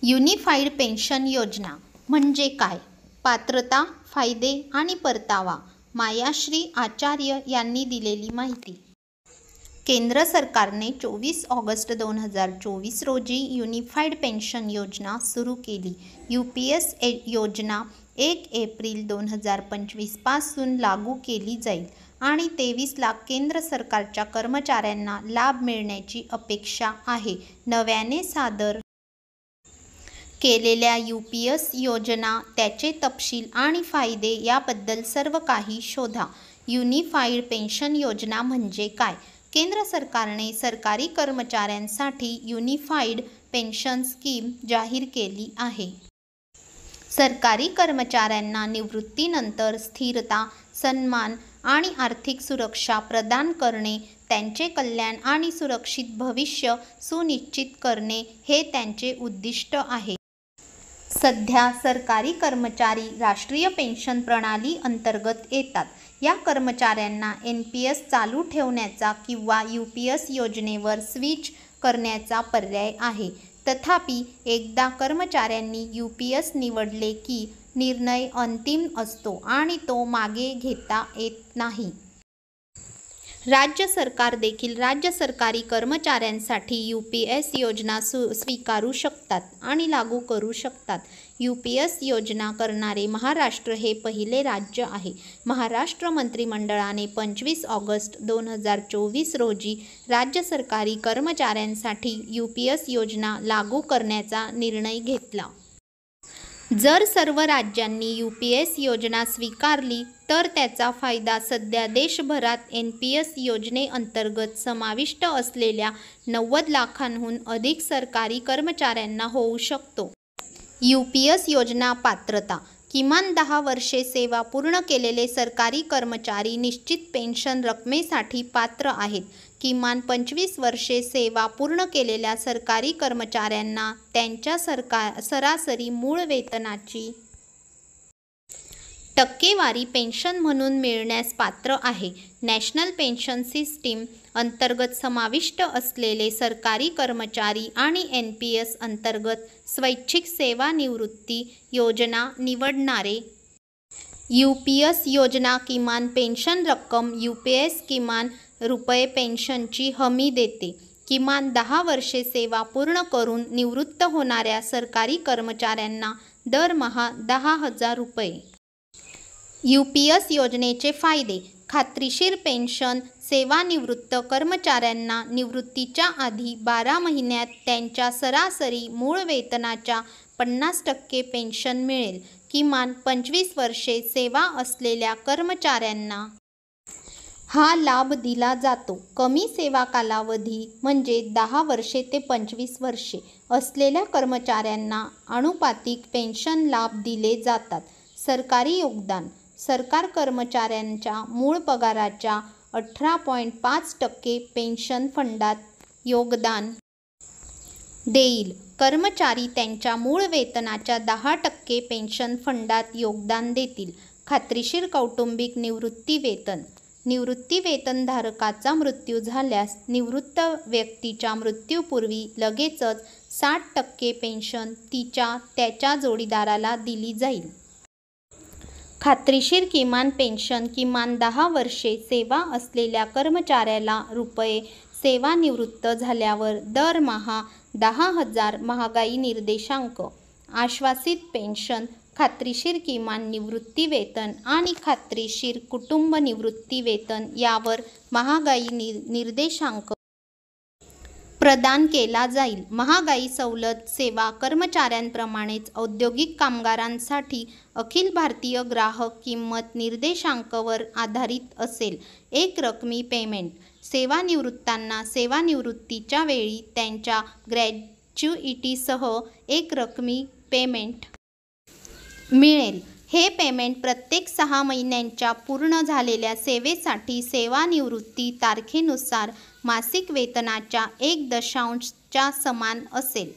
Unified pension योजना म्हणजे काय? पात्रता, फायदे आणि परतावा. मायाश्री आचार्य यांनी दिलेली माहिती. केंद्र सरकारने 24 ऑगस्ट 2024 रोजी युनिफाईड पेन्शन योजना सुरू केली. UPS योजना 1 एप्रिल 2025 पासून लागू केली जाईल आणि 23 लाख केंद्र सरकारच्या कर्मचाऱ्यांना लाभ मिळण्याची अपेक्षा आहे. नव्याने सादर केलेल्या UPS योजना, त्याचे तपशील आणि फायदे याबद्दल सर्व काही शोधा. युनिफाईड पेन्शन योजना म्हणजे काय? केंद्र सरकारने सरकारी कर्मचाऱ्यांसाठी युनिफाईड पेन्शन स्कीम जाहीर केली आहे. सरकारी कर्मचाऱ्यांना निवृत्तीनंतर स्थिरता, सन्मान आणि आर्थिक सुरक्षा प्रदान करणे, त्यांचे कल्याण आणि सुरक्षित भविष्य सुनिश्चित करणे हे त्यांचे उद्दिष्ट आहे. सध्या सरकारी कर्मचारी राष्ट्रीय पेन्शन प्रणाली अंतर्गत येतात. या कर्मचाऱ्यांना NPS चालू ठेवण्याचा किंवा UPS योजनेवर स्विच करण्याचा पर्याय आहे. तथापि, एकदा कर्मचाऱ्यांनी UPS निवडले की निर्णय अंतिम असतो आणि तो मागे घेता येत नाही. राज्य सरकार देखील राज्य सरकारी कर्मचाऱ्यांसाठी UPS योजना स्वीकारू शकतात आणि लागू करू शकतात. UPS योजना करणारे महाराष्ट्र हे पहिले राज्य आहे. महाराष्ट्र मंत्रिमंडळाने 25 ऑगस्ट 2024 रोजी राज्य सरकारी कर्मचाऱ्यांसाठी UPS योजना लागू करण्याचा निर्णय घेतला. जर सर्व राज्यांनी UPS योजना स्वीकारली तर त्याचा फायदा सध्या देशभरात NPS योजनेअंतर्गत समाविष्ट असलेल्या 90 लाखांहून अधिक सरकारी कर्मचाऱ्यांना होऊ शकतो. UPS योजना पात्रता. किमान 10 वर्षे सेवा पूर्ण केलेले सरकारी कर्मचारी निश्चित पेन्शन रकमेसाठी पात्र आहेत. किमान 25 वर्षे सेवा पूर्ण केलेल्या सरकारी कर्मचाऱ्यांना त्यांच्या सरासरी मूळ वेतनाची टक्केवारी पेन्शन म्हणून मिळण्यास पात्र आहे. नॅशनल पेन्शन सिस्टीम अंतर्गत समाविष्ट असलेले सरकारी कर्मचारी आणि NPS अंतर्गत स्वैच्छिक सेवानिवृत्ती योजना निवडणारे. UPS योजना किमान पेन्शन रक्कम UPS किमान रुपये पेन्शनची हमी देते. किमान 10 वर्षे सेवा पूर्ण करून निवृत्त होणाऱ्या सरकारी कर्मचाऱ्यांना दरमहा 10,000 रुपये. UPS योजनेचे फायदे. खात्रीशीर पेन्शन. सेवानिवृत्त कर्मचाऱ्यांना निवृत्तीच्या आधी 12 महिन्यात त्यांच्या सरासरी मूळ वेतनाच्या 50% पेन्शन मिळेल. किमान 25 वर्षे सेवा असलेल्या कर्मचाऱ्यांना हा लाभ दिला जातो. कमी सेवा कालावधी म्हणजे 10 वर्षे ते 25 वर्षे असलेल्या कर्मचाऱ्यांना अनुपातिक पेन्शन लाभ दिले जातात. सरकारी योगदान. सरकार कर्मचाऱ्यांच्या मूळ पगाराच्या 18.5% पेन्शन फंडात योगदान देईल. कर्मचारी त्यांच्या मूळ वेतनाच्या 10% पेन्शन फंडात योगदान देतील. खात्रीशीर कौटुंबिक निवृत्ती वेतन. निवृत्ती वेतनधारकाचा मृत्यू झाल्यास निवृत्त व्यक्तीच्या मृत्यूपूर्वी लगेचच 60% पेन्शन त्याच्या जोडीदाराला दिली जाईल. खात्रीशीर किमान पेन्शन. किमान 10 वर्षे सेवा असलेल्या कर्मचाऱ्याला रुपये. सेवानिवृत्त झाल्यावर दरमहा 10,000. महागाई निर्देशांक. आश्वासित पेन्शन, खात्रीशीर किमान निवृत्ती वेतन आणि खात्रीशीर कुटुंब निवृत्ती वेतन यावर महागाई निर्देशांक प्रदान केला जाईल. महागाई सवलत सेवा कर्मचाऱ्यांप्रमाणेच औद्योगिक कामगारांसाठी अखिल भारतीय ग्राहक किंमत निर्देशांकावर आधारित असेल. एक रकमी पेमेंट. सेवानिवृत्तांना सेवानिवृत्तीच्या वेळी त्यांच्या ग्रॅच्युइटीसह एक रकमी पेमेंट मिळेल. हे पेमेंट प्रत्येक 6 महिन्यांच्या पूर्ण झालेल्या सेवेसाठी सेवानिवृत्ती तारखेनुसार मासिक वेतनाच्या 1.5 च्या समान असेल.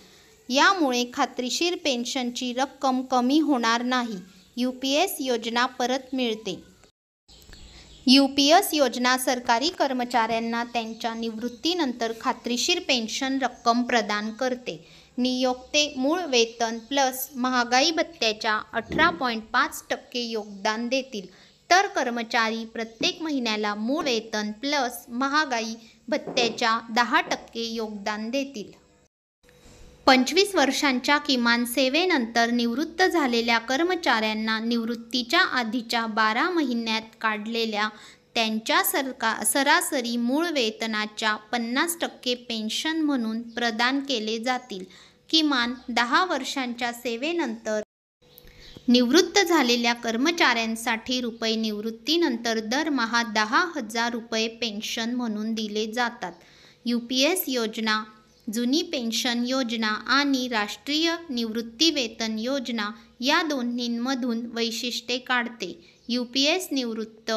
यामुळे खात्रीशीर पेन्शनची रक्कम कमी होणार नाही. UPS योजना परत मिळते. UPS योजना सरकारी कर्मचाऱ्यांना त्यांच्या निवृत्तीनंतर खात्रीशीर पेन्शन रक्कम प्रदान करते. नियोक्ते मूळ वेतन प्लस महागाई भत्त्याच्या 18.5% योगदान देतील, तर कर्मचारी प्रत्येक महिन्याला मूळ वेतन प्लस महागाई भत्त्याच्या 10% योगदान देतील. 25 वर्षांच्या किमान सेवेनंतर निवृत्त झालेल्या कर्मचाऱ्यांना निवृत्तीच्या आधीच्या 12 महिन्यात काढलेल्या त्यांच्या सरासरी मूळ वेतनाच्या 50% पेन्शन म्हणून प्रदान केले जातील. किमान 10 वर्षांच्या सेवेनंतर निवृत्त झालेल्या कर्मचाऱ्यांसाठी निवृत्तीनंतर दरमहा 10,000 रुपये पेन्शन म्हणून दिले जातात. UPS योजना, जुनी पेन्शन योजना आणि राष्ट्रीय निवृत्तीवेतन योजना या दोन्हींमधून वैशिष्ट्ये काढते. UPS निवृत्त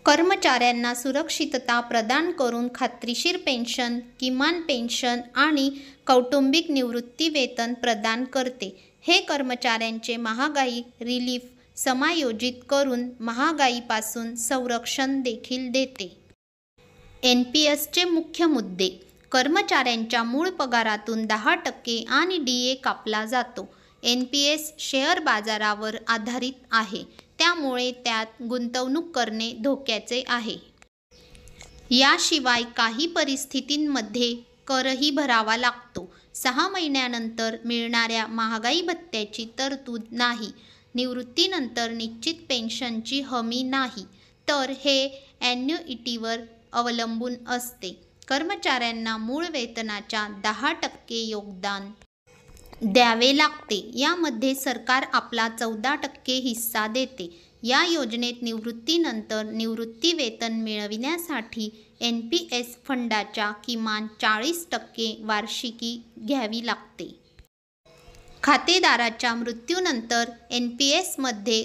कर्मचाऱ्यांना सुरक्षितता प्रदान करून खात्रीशीर पेन्शन, किमान पेन्शन आणि कौटुंबिक निवृत्तीवेतन प्रदान करते. हे कर्मचाऱ्यांचे महागाई रिलीफ समायोजित करून महागाईपासून संरक्षण देखील देते. NPSचे मुख्य मुद्दे: कर्मचाऱ्यांच्या मूळ पगारातून 10% आणि DA कापला जातो. NPS शेअर बाजारावर आधारित आहे, त्यामुळे त्यात गुंतवणूक करणे धोक्याचे आहे. याशिवाय काही परिस्थितींमध्ये करही भरावा लागतो. 6 महिन्यानंतर मिळणाऱ्या महागाई भत्त्याची तरतूद नाही. निवृत्तीनंतर निश्चित पेन्शनची हमी नाही, तर हे ॲन्युइटीवर अवलंबून असते. कर्मचाऱ्यांना मूळ वेतनाच्या 10% योगदान द्यावे लागते. यामध्ये सरकार आपला 14% हिस्सा देते. या योजनेत निवृत्तीनंतर निवृत्तीवेतन मिळविण्यासाठी NPS फंडाच्या किमान 40% वार्षिकी घ्यावी लागते. खातेदाराच्या मृत्यूनंतर NPSमध्ये